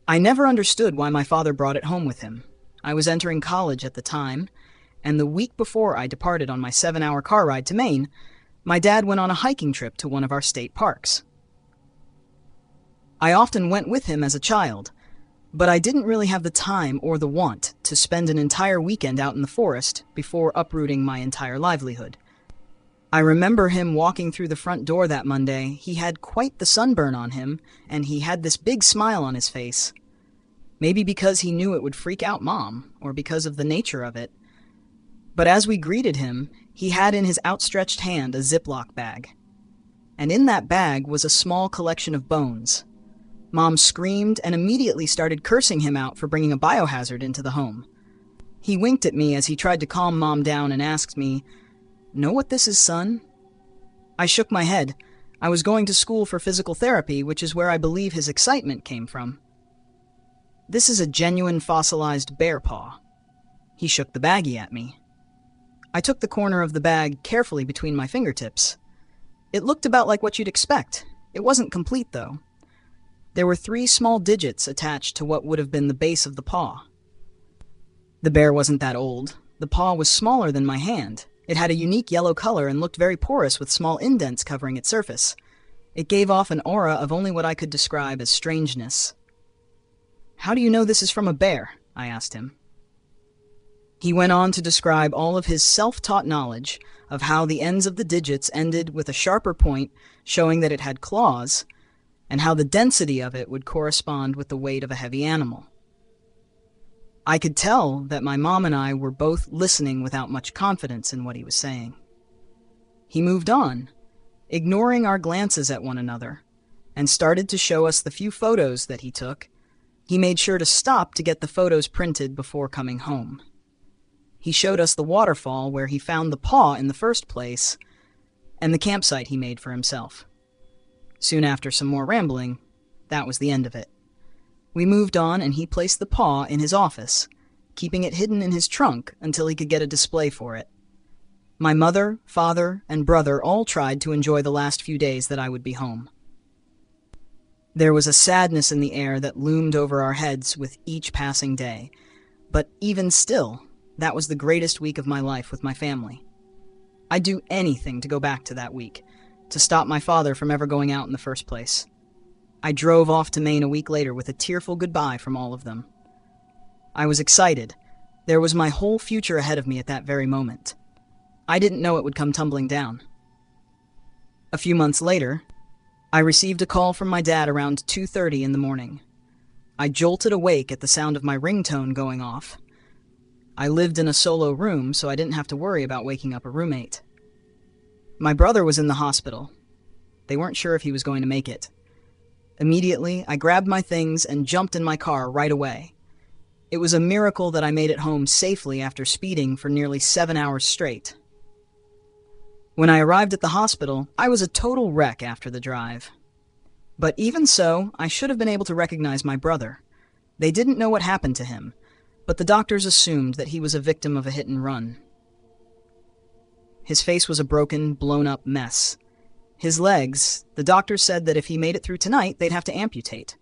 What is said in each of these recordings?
I never understood why my father brought it home with him. I was entering college at the time, and the week before I departed on my 7-hour car ride to Maine, my dad went on a hiking trip to one of our state parks. I often went with him as a child, but I didn't really have the time or the want to spend an entire weekend out in the forest before uprooting my entire livelihood. I remember him walking through the front door that Monday. He had quite the sunburn on him, and he had this big smile on his face. Maybe because he knew it would freak out Mom, or because of the nature of it. But as we greeted him, he had in his outstretched hand a Ziploc bag. And in that bag was a small collection of bones. Mom screamed and immediately started cursing him out for bringing a biohazard into the home. He winked at me as he tried to calm Mom down and asked me, "Know what this is, son?" I shook my head. I was going to school for physical therapy, which is where I believe his excitement came from. "This is a genuine fossilized bear paw." He shook the baggie at me. I took the corner of the bag carefully between my fingertips. It looked about like what you'd expect. It wasn't complete, though. There were 3 small digits attached to what would have been the base of the paw. The bear wasn't that old. The paw was smaller than my hand. It had a unique yellow color and looked very porous with small indents covering its surface. It gave off an aura of only what I could describe as strangeness. "How do you know this is from a bear?" I asked him. He went on to describe all of his self-taught knowledge of how the ends of the digits ended with a sharper point showing that it had claws, and how the density of it would correspond with the weight of a heavy animal. I could tell that my mom and I were both listening without much confidence in what he was saying. He moved on, ignoring our glances at one another, and started to show us the few photos that he took. He made sure to stop to get the photos printed before coming home. He showed us the waterfall where he found the paw in the first place, and the campsite he made for himself. Soon after some more rambling, that was the end of it. We moved on and he placed the paw in his office, keeping it hidden in his trunk until he could get a display for it. My mother, father, and brother all tried to enjoy the last few days that I would be home. There was a sadness in the air that loomed over our heads with each passing day, but even still, that was the greatest week of my life with my family. I'd do anything to go back to that week, to stop my father from ever going out in the first place. I drove off to Maine a week later with a tearful goodbye from all of them. I was excited. There was my whole future ahead of me at that very moment. I didn't know it would come tumbling down. A few months later, I received a call from my dad around 2:30 in the morning. I jolted awake at the sound of my ringtone going off. I lived in a solo room, so I didn't have to worry about waking up a roommate. My brother was in the hospital. They weren't sure if he was going to make it. Immediately, I grabbed my things and jumped in my car right away. It was a miracle that I made it home safely after speeding for nearly 7 hours straight. When I arrived at the hospital, I was a total wreck after the drive. But even so, I should have been able to recognize my brother. They didn't know what happened to him, but the doctors assumed that he was a victim of a hit and run. His face was a broken, blown-up mess. His legs, the doctors said that if he made it through tonight, they'd have to amputate.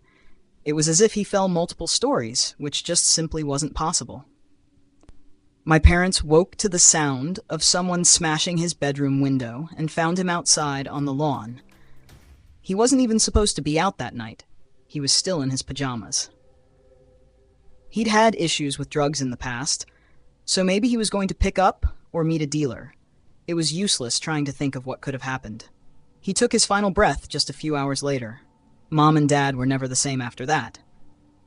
It was as if he fell multiple stories, which just simply wasn't possible. My parents woke to the sound of someone smashing his bedroom window and found him outside on the lawn. He wasn't even supposed to be out that night. He was still in his pajamas. He'd had issues with drugs in the past, so maybe he was going to pick up or meet a dealer. It was useless trying to think of what could have happened. He took his final breath just a few hours later. Mom and Dad were never the same after that.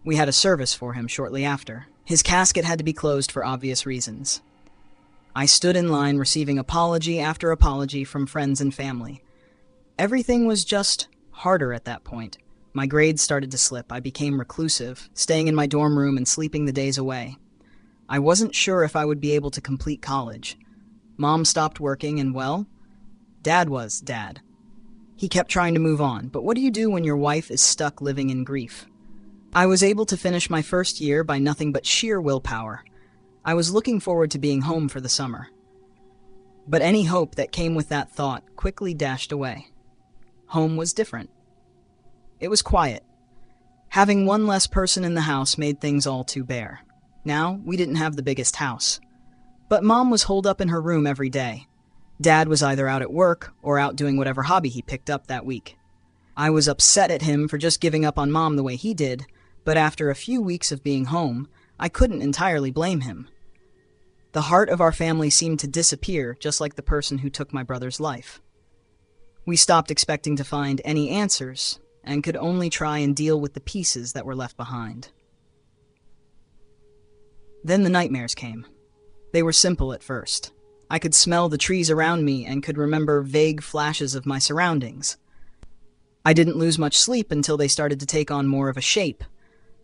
We had a service for him shortly after. His casket had to be closed for obvious reasons. I stood in line receiving apology after apology from friends and family. Everything was just harder at that point. My grades started to slip. I became reclusive, staying in my dorm room and sleeping the days away. I wasn't sure if I would be able to complete college. Mom stopped working and, well, Dad was Dad. He kept trying to move on, but what do you do when your wife is stuck living in grief? I was able to finish my first year by nothing but sheer willpower. I was looking forward to being home for the summer. But any hope that came with that thought quickly dashed away. Home was different. It was quiet. Having one less person in the house made things all too bare. Now, we didn't have the biggest house. But Mom was holed up in her room every day. Dad was either out at work or out doing whatever hobby he picked up that week. I was upset at him for just giving up on Mom the way he did, but after a few weeks of being home, I couldn't entirely blame him. The heart of our family seemed to disappear, just like the person who took my brother's life. We stopped expecting to find any answers, and could only try and deal with the pieces that were left behind. Then the nightmares came. They were simple at first. I could smell the trees around me and could remember vague flashes of my surroundings. I didn't lose much sleep until they started to take on more of a shape.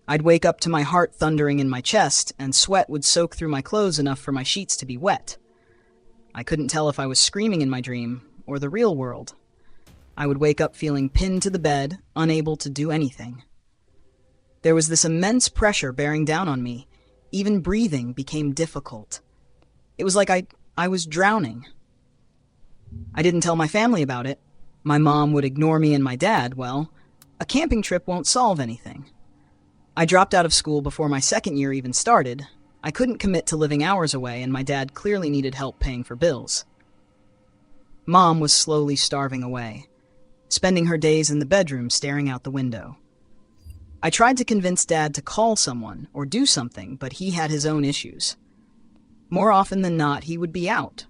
I'd wake up to my heart thundering in my chest, and sweat would soak through my clothes enough for my sheets to be wet. I couldn't tell if I was screaming in my dream or the real world. I would wake up feeling pinned to the bed, unable to do anything. There was this immense pressure bearing down on me. Even breathing became difficult. It was like I was drowning. I didn't tell my family about it. My mom would ignore me, and my dad, well, a camping trip won't solve anything. I dropped out of school before my second year even started. I couldn't commit to living hours away, and my dad clearly needed help paying for bills. Mom was slowly starving away, spending her days in the bedroom staring out the window. I tried to convince Dad to call someone or do something, but he had his own issues. More often than not, he would be out,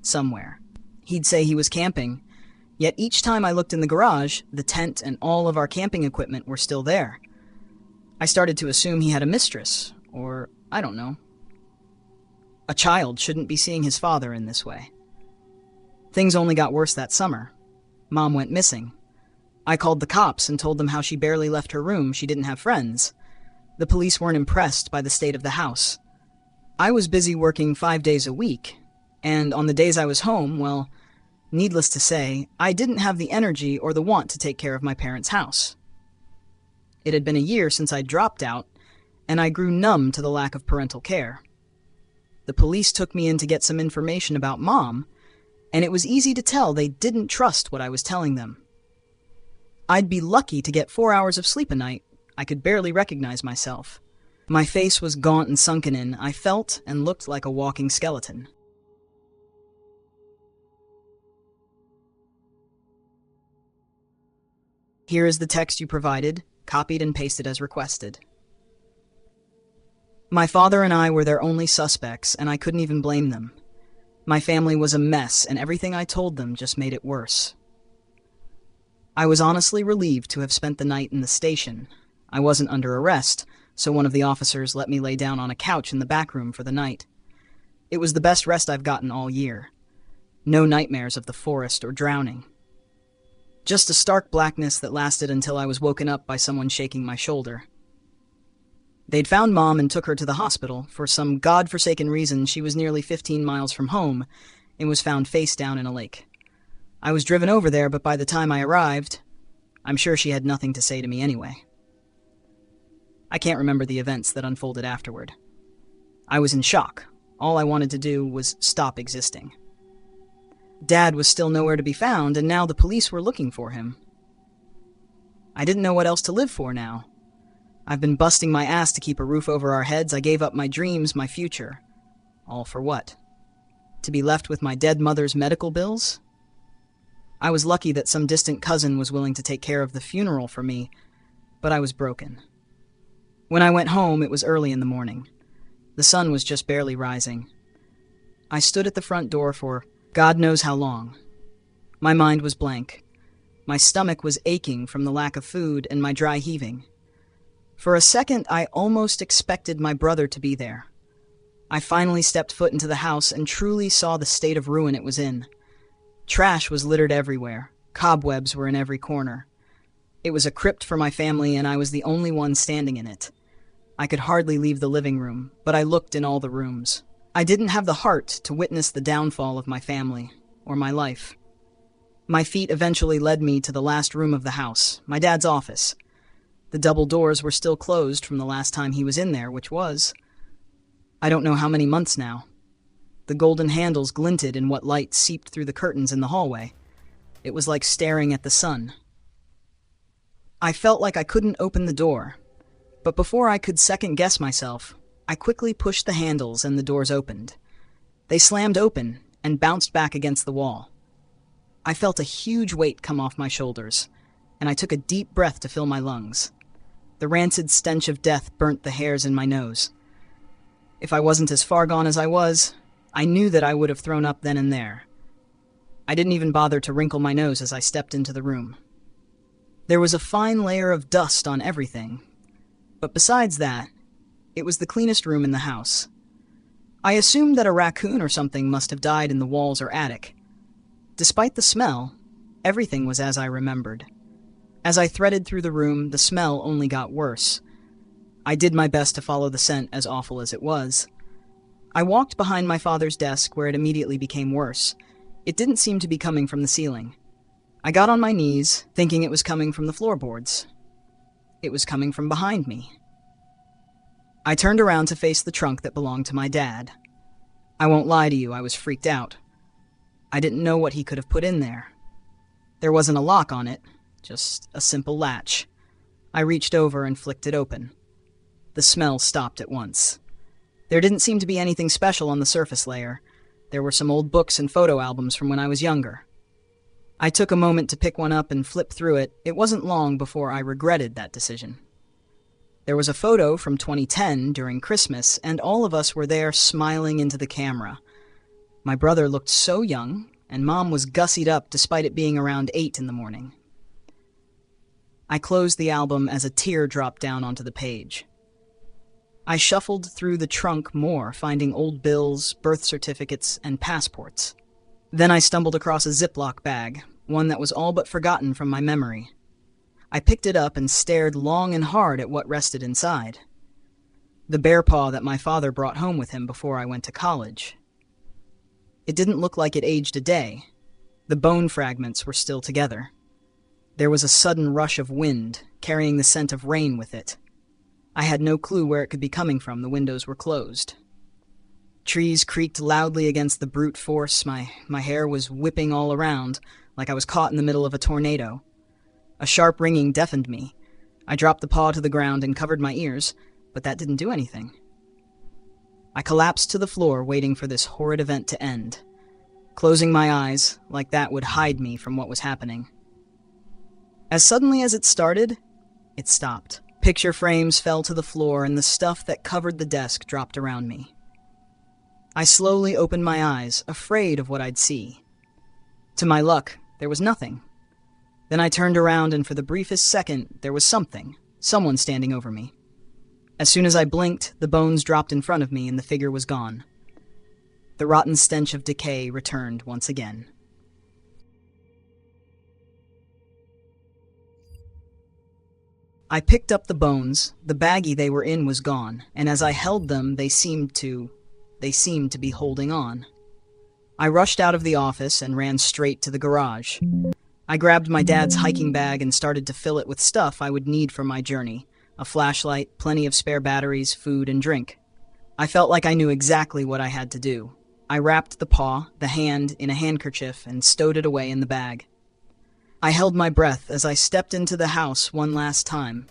somewhere. He'd say he was camping, yet each time I looked in the garage, the tent and all of our camping equipment were still there. I started to assume he had a mistress, or I don't know. A child shouldn't be seeing his father in this way. Things only got worse that summer. Mom went missing. I called the cops and told them how she barely left her room, she didn't have friends. The police weren't impressed by the state of the house. I was busy working 5 days a week, and on the days I was home, well, needless to say, I didn't have the energy or the want to take care of my parents' house. It had been a year since I dropped out, and I grew numb to the lack of parental care. The police took me in to get some information about Mom, and it was easy to tell they didn't trust what I was telling them. I'd be lucky to get 4 hours of sleep a night. I could barely recognize myself. My face was gaunt and sunken in. I felt and looked like a walking skeleton. Here is the text you provided, copied and pasted as requested. My father and I were their only suspects, and I couldn't even blame them. My family was a mess, and everything I told them just made it worse. I was honestly relieved to have spent the night in the station. I wasn't under arrest, so one of the officers let me lay down on a couch in the back room for the night. It was the best rest I've gotten all year. No nightmares of the forest or drowning. Just a stark blackness that lasted until I was woken up by someone shaking my shoulder. They'd found Mom and took her to the hospital. For some godforsaken reason, she was nearly 15 miles from home and was found face down in a lake. I was driven over there, but by the time I arrived, I'm sure she had nothing to say to me anyway. I can't remember the events that unfolded afterward. I was in shock. All I wanted to do was stop existing. Dad was still nowhere to be found, and now the police were looking for him. I didn't know what else to live for now. I've been busting my ass to keep a roof over our heads. I gave up my dreams, my future. All for what? To be left with my dead mother's medical bills? I was lucky that some distant cousin was willing to take care of the funeral for me, but I was broken. When I went home, it was early in the morning. The sun was just barely rising. I stood at the front door for God knows how long. My mind was blank. My stomach was aching from the lack of food and my dry heaving. For a second, I almost expected my brother to be there. I finally stepped foot into the house and truly saw the state of ruin it was in. Trash was littered everywhere. Cobwebs were in every corner. It was a crypt for my family, and I was the only one standing in it. I could hardly leave the living room, but I looked in all the rooms. I didn't have the heart to witness the downfall of my family, or my life. My feet eventually led me to the last room of the house, my dad's office. The double doors were still closed from the last time he was in there, which was, I don't know how many months now. The golden handles glinted in what light seeped through the curtains in the hallway. It was like staring at the sun. I felt like I couldn't open the door, But before I could second-guess myself, I quickly pushed the handles and the doors opened. They slammed open and bounced back against the wall. I felt a huge weight come off my shoulders, and I took a deep breath to fill my lungs. The rancid stench of death burnt the hairs in my nose. If I wasn't as far gone as I was, I knew that I would have thrown up then and there. I didn't even bother to wrinkle my nose as I stepped into the room. There was a fine layer of dust on everything, but besides that, it was the cleanest room in the house. I assumed that a raccoon or something must have died in the walls or attic. Despite the smell, everything was as I remembered. As I threaded through the room, the smell only got worse. I did my best to follow the scent, as awful as it was. I walked behind my father's desk, where it immediately became worse. It didn't seem to be coming from the ceiling. I got on my knees, thinking it was coming from the floorboards. It was coming from behind me. I turned around to face the trunk that belonged to my dad. I won't lie to you, I was freaked out. I didn't know what he could have put in there. There wasn't a lock on it, just a simple latch. I reached over and flicked it open. The smell stopped at once. There didn't seem to be anything special on the surface layer. There were some old books and photo albums from when I was younger. I took a moment to pick one up and flip through it. It wasn't long before I regretted that decision. There was a photo from 2010 during Christmas, and all of us were there smiling into the camera. My brother looked so young, and Mom was gussied up despite it being around 8 in the morning. I closed the album as a tear dropped down onto the page. I shuffled through the trunk more, finding old bills, birth certificates, and passports. Then I stumbled across a Ziploc bag, one that was all but forgotten from my memory. I picked it up and stared long and hard at what rested inside. The bear paw that my father brought home with him before I went to college. It didn't look like it aged a day. The bone fragments were still together. There was a sudden rush of wind, carrying the scent of rain with it. I had no clue where it could be coming from. The windows were closed. Trees creaked loudly against the brute force. My hair was whipping all around, like I was caught in the middle of a tornado. A sharp ringing deafened me. I dropped the paw to the ground and covered my ears, but that didn't do anything. I collapsed to the floor, waiting for this horrid event to end. Closing my eyes, like that would hide me from what was happening. As suddenly as it started, it stopped. Picture frames fell to the floor, and the stuff that covered the desk dropped around me. I slowly opened my eyes, afraid of what I'd see. To my luck, there was nothing. Then I turned around, and for the briefest second, there was someone standing over me. As soon as I blinked, the bones dropped in front of me, and the figure was gone. The rotten stench of decay returned once again. I picked up the bones. The baggie they were in was gone, and as I held them, they seemed to be holding on. I rushed out of the office and ran straight to the garage. I grabbed my dad's hiking bag and started to fill it with stuff I would need for my journey. A flashlight, plenty of spare batteries, food, and drink. I felt like I knew exactly what I had to do. I wrapped the paw, the hand, in a handkerchief and stowed it away in the bag. I held my breath as I stepped into the house one last time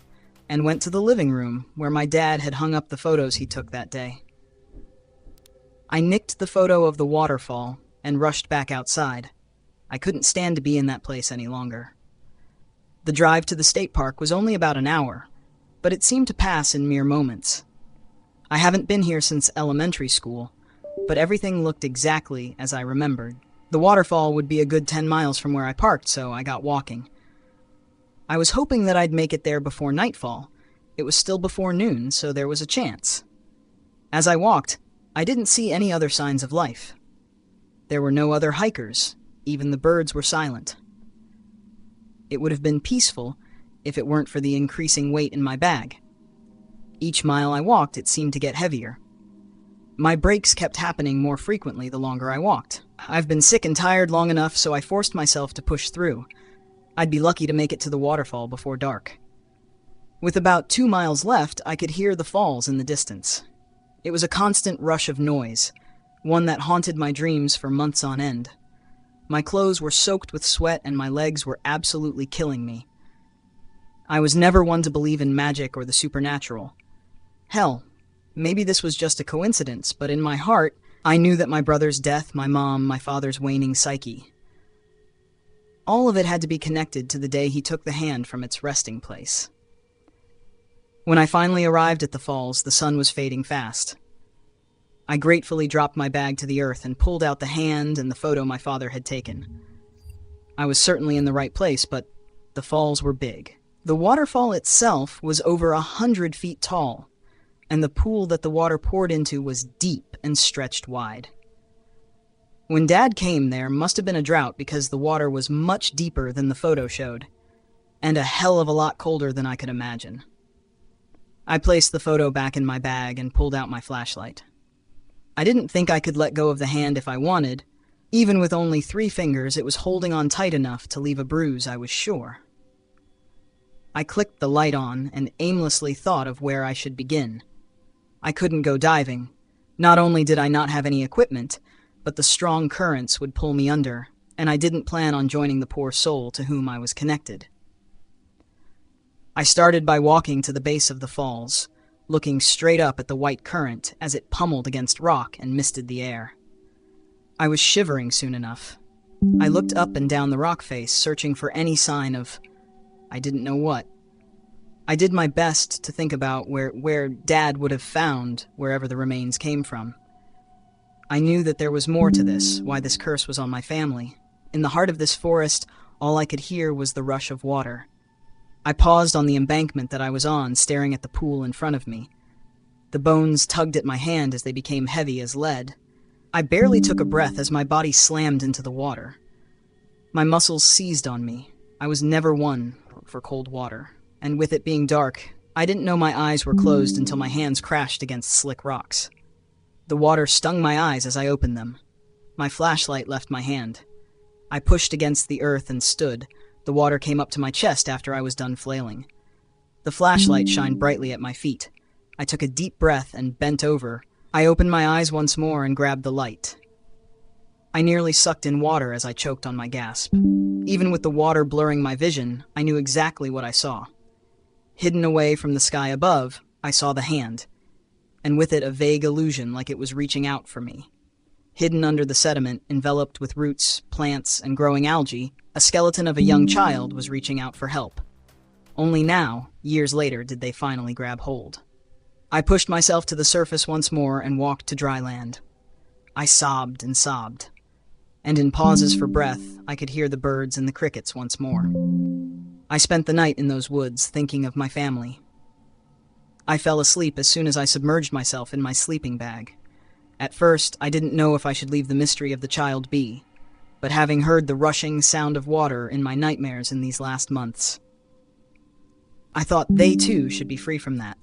and went to the living room where my dad had hung up the photos he took that day. I nicked the photo of the waterfall and rushed back outside. I couldn't stand to be in that place any longer. The drive to the state park was only about an hour, but it seemed to pass in mere moments. I haven't been here since elementary school, but everything looked exactly as I remembered. The waterfall would be a good 10 miles from where I parked, so I got walking. I was hoping that I'd make it there before nightfall. It was still before noon, so there was a chance. As I walked, I didn't see any other signs of life. There were no other hikers. Even the birds were silent. It would have been peaceful if it weren't for the increasing weight in my bag. Each mile I walked, it seemed to get heavier. My breaks kept happening more frequently the longer I walked. I've been sick and tired long enough, so I forced myself to push through. I'd be lucky to make it to the waterfall before dark. With about 2 miles left, I could hear the falls in the distance. It was a constant rush of noise, one that haunted my dreams for months on end. My clothes were soaked with sweat and my legs were absolutely killing me. I was never one to believe in magic or the supernatural. Hell, maybe this was just a coincidence, but in my heart, I knew that my brother's death, my mom, my father's waning psyche, all of it had to be connected to the day he took the hand from its resting place. When I finally arrived at the falls, the sun was fading fast. I gratefully dropped my bag to the earth and pulled out the hand and the photo my father had taken. I was certainly in the right place, but the falls were big. The waterfall itself was over 100 feet tall, and the pool that the water poured into was deep and stretched wide. When Dad came, there must have been a drought because the water was much deeper than the photo showed, and a hell of a lot colder than I could imagine. I placed the photo back in my bag and pulled out my flashlight. I didn't think I could let go of the hand if I wanted. Even with only 3 fingers, it was holding on tight enough to leave a bruise, I was sure. I clicked the light on and aimlessly thought of where I should begin. I couldn't go diving. Not only did I not have any equipment, but the strong currents would pull me under, and I didn't plan on joining the poor soul to whom I was connected. I started by walking to the base of the falls, looking straight up at the white current as it pummeled against rock and misted the air. I was shivering soon enough. I looked up and down the rock face, searching for any sign of I didn't know what. I did my best to think about where Dad would have found wherever the remains came from. I knew that there was more to this, why this curse was on my family. In the heart of this forest, all I could hear was the rush of water. I paused on the embankment that I was on, staring at the pool in front of me. The bones tugged at my hand as they became heavy as lead. I barely took a breath as my body slammed into the water. My muscles seized on me. I was never one for cold water, and with it being dark, I didn't know my eyes were closed until my hands crashed against slick rocks. The water stung my eyes as I opened them. My flashlight left my hand. I pushed against the earth and stood. The water came up to my chest after I was done flailing. The flashlight shined brightly at my feet. I took a deep breath and bent over. I opened my eyes once more and grabbed the light. I nearly sucked in water as I choked on my gasp. Even with the water blurring my vision, I knew exactly what I saw. Hidden away from the sky above, I saw the hand, and with it a vague illusion like it was reaching out for me. Hidden under the sediment, enveloped with roots, plants, and growing algae, a skeleton of a young child was reaching out for help. Only now, years later, did they finally grab hold. I pushed myself to the surface once more and walked to dry land. I sobbed and sobbed, and in pauses for breath, I could hear the birds and the crickets once more. I spent the night in those woods, thinking of my family. I fell asleep as soon as I submerged myself in my sleeping bag. At first, I didn't know if I should leave the mystery of the child be, but having heard the rushing sound of water in my nightmares in these last months, I thought they too should be free from that.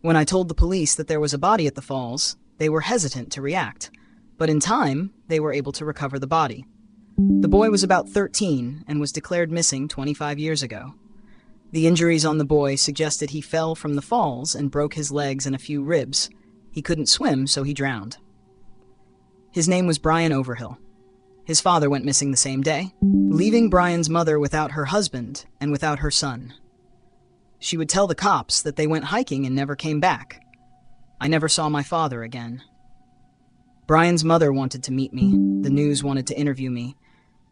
When I told the police that there was a body at the falls, they were hesitant to react, but in time, they were able to recover the body. The boy was about 13 and was declared missing 25 years ago. The injuries on the boy suggested he fell from the falls and broke his legs and a few ribs. He couldn't swim, so he drowned. His name was Brian Overhill. His father went missing the same day, leaving Brian's mother without her husband and without her son. She would tell the cops that they went hiking and never came back. I never saw my father again. Brian's mother wanted to meet me, the news wanted to interview me,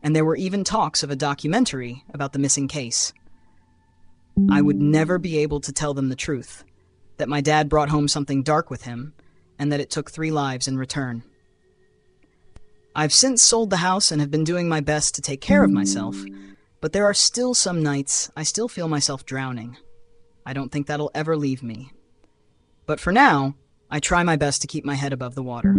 and there were even talks of a documentary about the missing case. I would never be able to tell them the truth, that my dad brought home something dark with him, and that it took 3 lives in return. I've since sold the house and have been doing my best to take care of myself, but there are still some nights I still feel myself drowning. I don't think that'll ever leave me. But for now, I try my best to keep my head above the water.